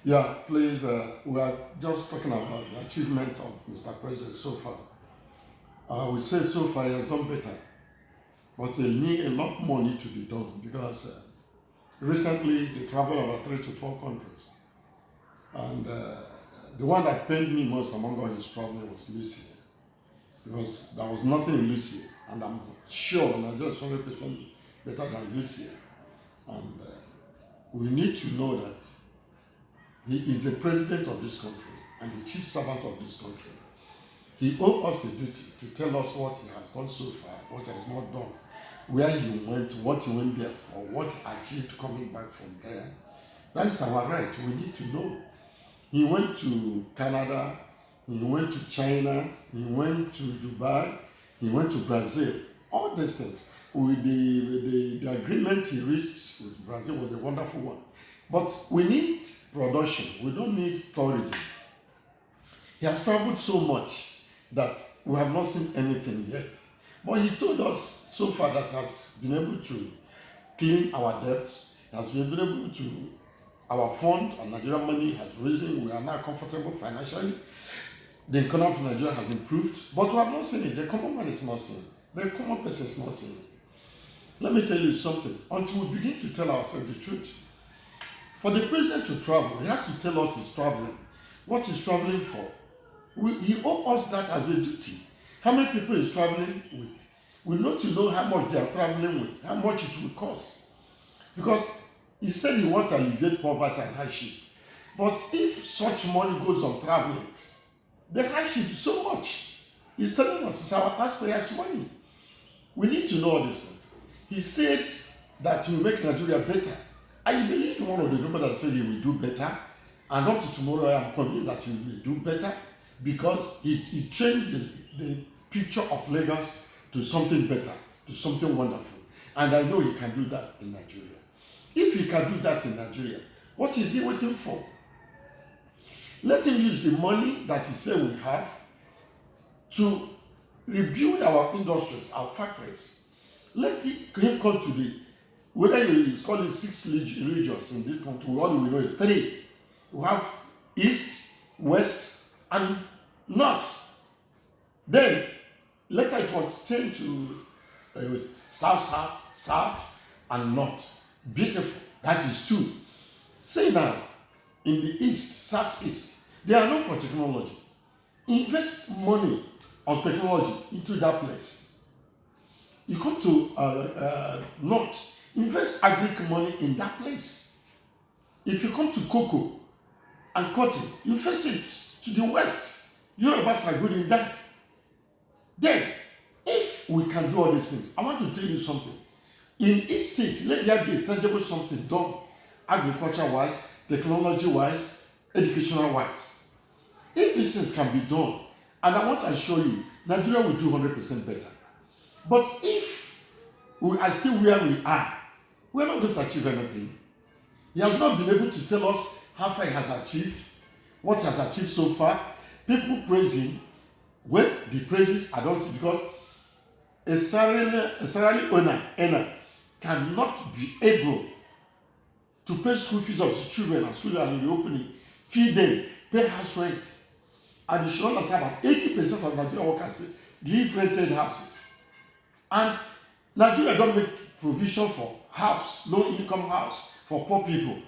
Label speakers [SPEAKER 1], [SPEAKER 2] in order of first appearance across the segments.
[SPEAKER 1] Yeah, please, we are just talking about the achievements of Mr. President so far. We say so far he has done better, but a lot more need to be done because recently he traveled about 3 to 4 countries. And the one that pained me most among all his traveling was Lucia, because there was nothing in Lucia, and I'm sure Nigeria is 100% better than Lucia. And we need to know that he is the president of this country and the chief servant of this country. He owes us a duty to tell us what he has done so far, what he has not done, where he went, what he went there for, what he achieved coming back from there. That is our right. We need to know. He went to Canada, he went to China, he went to Dubai, he went to Brazil. All these things. With the agreement he reached with Brazil was a wonderful one. But we need production. We don't need tourism. He has traveled so much that we have not seen anything yet. But he told us so far that has been able to clean our debts, has been able to, our fund and Nigerian money has risen. We are now comfortable financially. The economy of Nigeria has improved, but we have not seen it. The common man is not seeing it. The common person is not seeing it. Let me tell you something. Until we begin to tell ourselves the truth, for the president to travel, he has to tell us he's traveling, what he's traveling for. He owes us that as a duty. How many people he's traveling with? We need to know how much they are traveling with, how much it will cost. Because he said he wants to alleviate poverty and hardship. But if such money goes on traveling, the hardship is so much. He's telling us it's our taxpayers' money. We need to know all these things. He said that he will make Nigeria better. I believe one of the people that said he will do better, and up to tomorrow I am convinced that he will do better because he changes the picture of Lagos to something better, to something wonderful. And I know he can do that in Nigeria. If he can do that in Nigeria, what is he waiting for? Let him use the money that he said we have to rebuild our industries, our factories. Let him come to the, whether he's calling 6 regions in this country, all we know is 3. We have East, West, and North. Then later it was changed to South, and North. Beautiful. That is 2. Say now, in the East, Southeast, they are known for technology. Invest money on technology into that place. You come to North, invest agric money in that place. If you come to cocoa and cotton, invest it to the West. Yorubas are good in that. Then, if we can do all these things, I want to tell you something. In each state, let there be a tangible something done, agriculture-wise, technology-wise, educational-wise. If these things can be done, and I want to assure you, Nigeria will do 100% better. But if we are still where we are not going to achieve anything. He has not been able to tell us how far he has achieved, what he has achieved so far. People praise him. Well, the praises I don't see, because a salary earner cannot be able to pay school fees of the children and school and reopening, feed them, pay house rent. And you should understand that 80% of Nigerian workers live rented houses. And Nigeria don't make provision for house, low income house for poor people.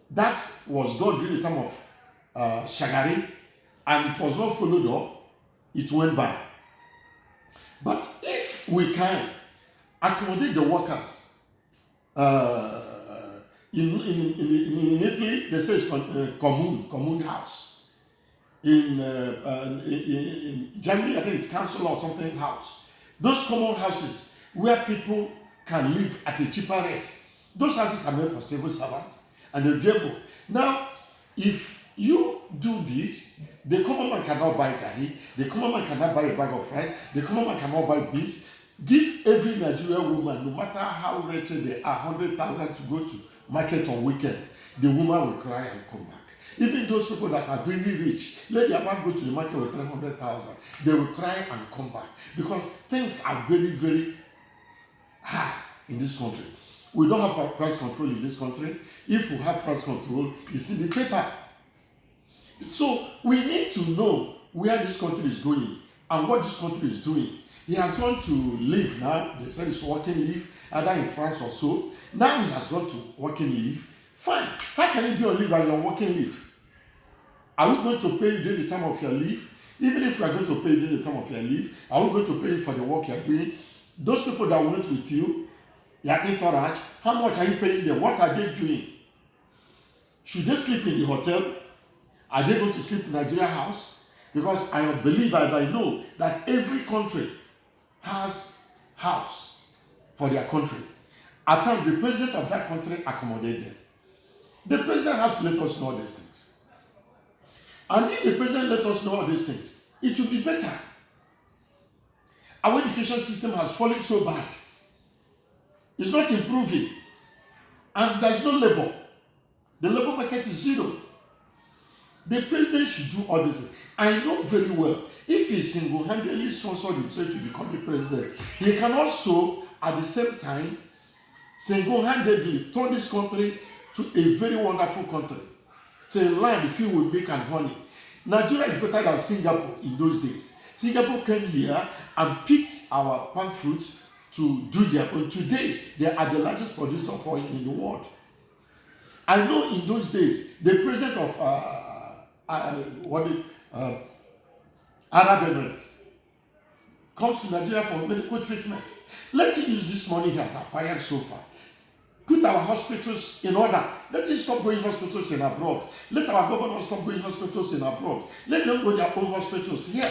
[SPEAKER 1] That was done during the time of Shagari, and it was not followed up. It went by. But if we can accommodate the workers, in Italy they say it's commune house. In Germany I think it's council or something house. Those common houses where people can live at a cheaper rate. Those houses are made for civil servants and they're able. Now, if you do this, the common man cannot buy gari, the common man cannot buy a bag of rice, the common man cannot buy beans. Give every Nigerian woman, no matter how wretched they are, 100,000 to go to market on weekend, the woman will cry and come back. Even those people that are very rich, let their man go to the market with 300,000, they will cry and come back because things are very, very high in this country. We don't have price control in this country. If we have price control, it's in the paper. So we need to know where this country is going and what this country is doing. He has gone to leave now. They said it's working leave, either in France or so. Now he has gone to working leave. Fine. How can you be on leave and you're on working leave? Are we going to pay you during the time of your leave? Even if we are going to pay you during the time of your leave, are we going to pay you for the work you are doing? Those people that went with you, your entourage, how much are you paying them? What are they doing? Should they sleep in the hotel? Are they going to sleep in Nigeria house? Because I believe and I know that every country has house for their country. At times, the president of that country accommodates them. The president has to let us know all these things. And if the president let us know all these things, it will be better. Our education system has fallen so bad. It's not improving. And there's no labor. The labor market is zero. The president should do all this. I know very well, if he single-handedly sponsored himself to become the president, he can also, at the same time, single-handedly turn this country to a very wonderful country, to a land filled with milk and honey. Nigeria is better than Singapore in those days. Singapore came here and picked our palm fruits to do their own. Today, they are the largest producer of oil in the world. I know in those days, the president of Arab Emirates comes to Nigeria for medical treatment. Let him use this money he has acquired so far. Put our hospitals in order. Let him stop going hospitals in abroad. Let our governors stop going hospitals in abroad. Let them go their own hospitals here.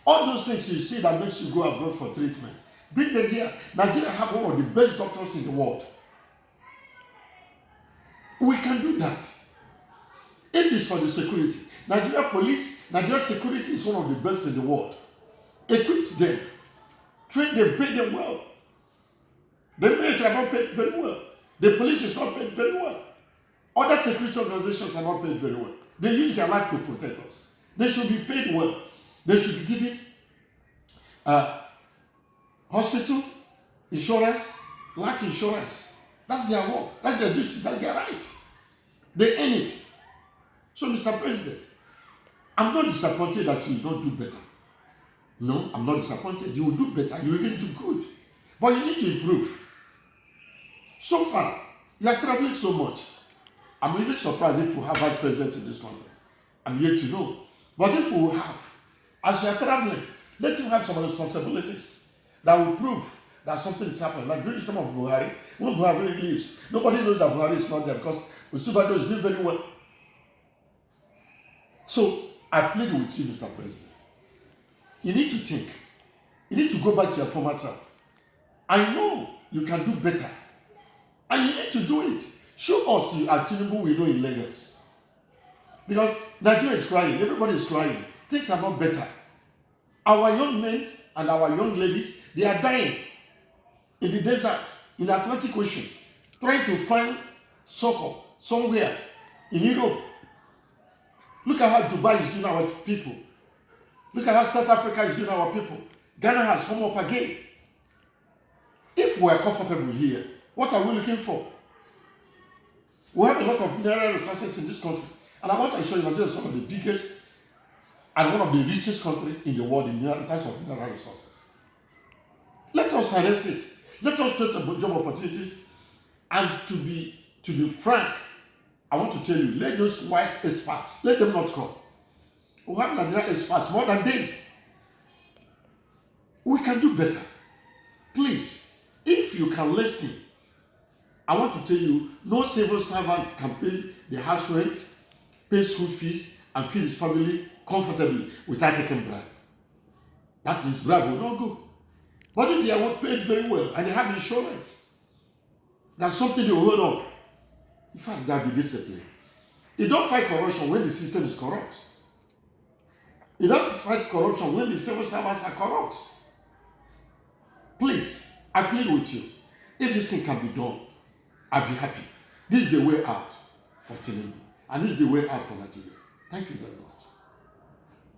[SPEAKER 1] All those things you see that makes you go abroad for treatment, bring them here. Nigeria have one of the best doctors in the world. We can do that. If it's for the security, Nigeria police, Nigeria security is one of the best in the world. Equip them, train them, pay them well. The military are not paid very well. The police is not paid very well. Other security organizations are not paid very well. They use their life to protect us. They should be paid well. They should be given hospital insurance, life insurance. That's their work. That's their duty. That's their right. They earn it. So, Mr. President, I'm not disappointed that you will not do better. No, I'm not disappointed. You will do better. You will even do good. But you need to improve. So far, you are traveling so much. I'm even surprised if we have vice president in this country. I'm yet to know. But if we have, as you are traveling, let him have some responsibilities that will prove that something is happening. Like during the time of Buhari, when Buhari leaves, nobody knows that Buhari is not there because Usubado is doing very well. So, I plead with you, Mr. President. You need to think. You need to go back to your former self. I know you can do better. And you need to do it. Show us you are Tinubu we know in Lagos. Because Nigeria is crying. Everybody is crying. Things are not better. Our young men and our young ladies, they are dying in the desert, in the Atlantic Ocean, trying to find succor somewhere in Europe. Look at how Dubai is doing our people. Look at how South Africa is doing our people. Ghana has come up again. If we are comfortable here, what are we looking for? We have a lot of mineral resources in this country. And I want to show you Nigeria is one of the biggest and one of the richest countries in the world in terms of mineral resources. Let us harness it. Let us create job opportunities. And to be frank, I want to tell you, let those white experts, let them not come. We have Nigerian experts more than them. We can do better. Please, if you can listen, I want to tell you, no civil servant can pay the house rent, pay school fees, and feed his family comfortably without taking bribe. That means bribe will not go. But if they are paid very well and they have insurance, that's something they will hold on. In fact, there will be discipline. You don't fight corruption when the system is corrupt. You don't fight corruption when the civil servants are corrupt. Please, I plead with you. If this thing can be done, I'll be happy. This is the way out for Tinubu. And this is the way out for Nigeria. Thank you very much.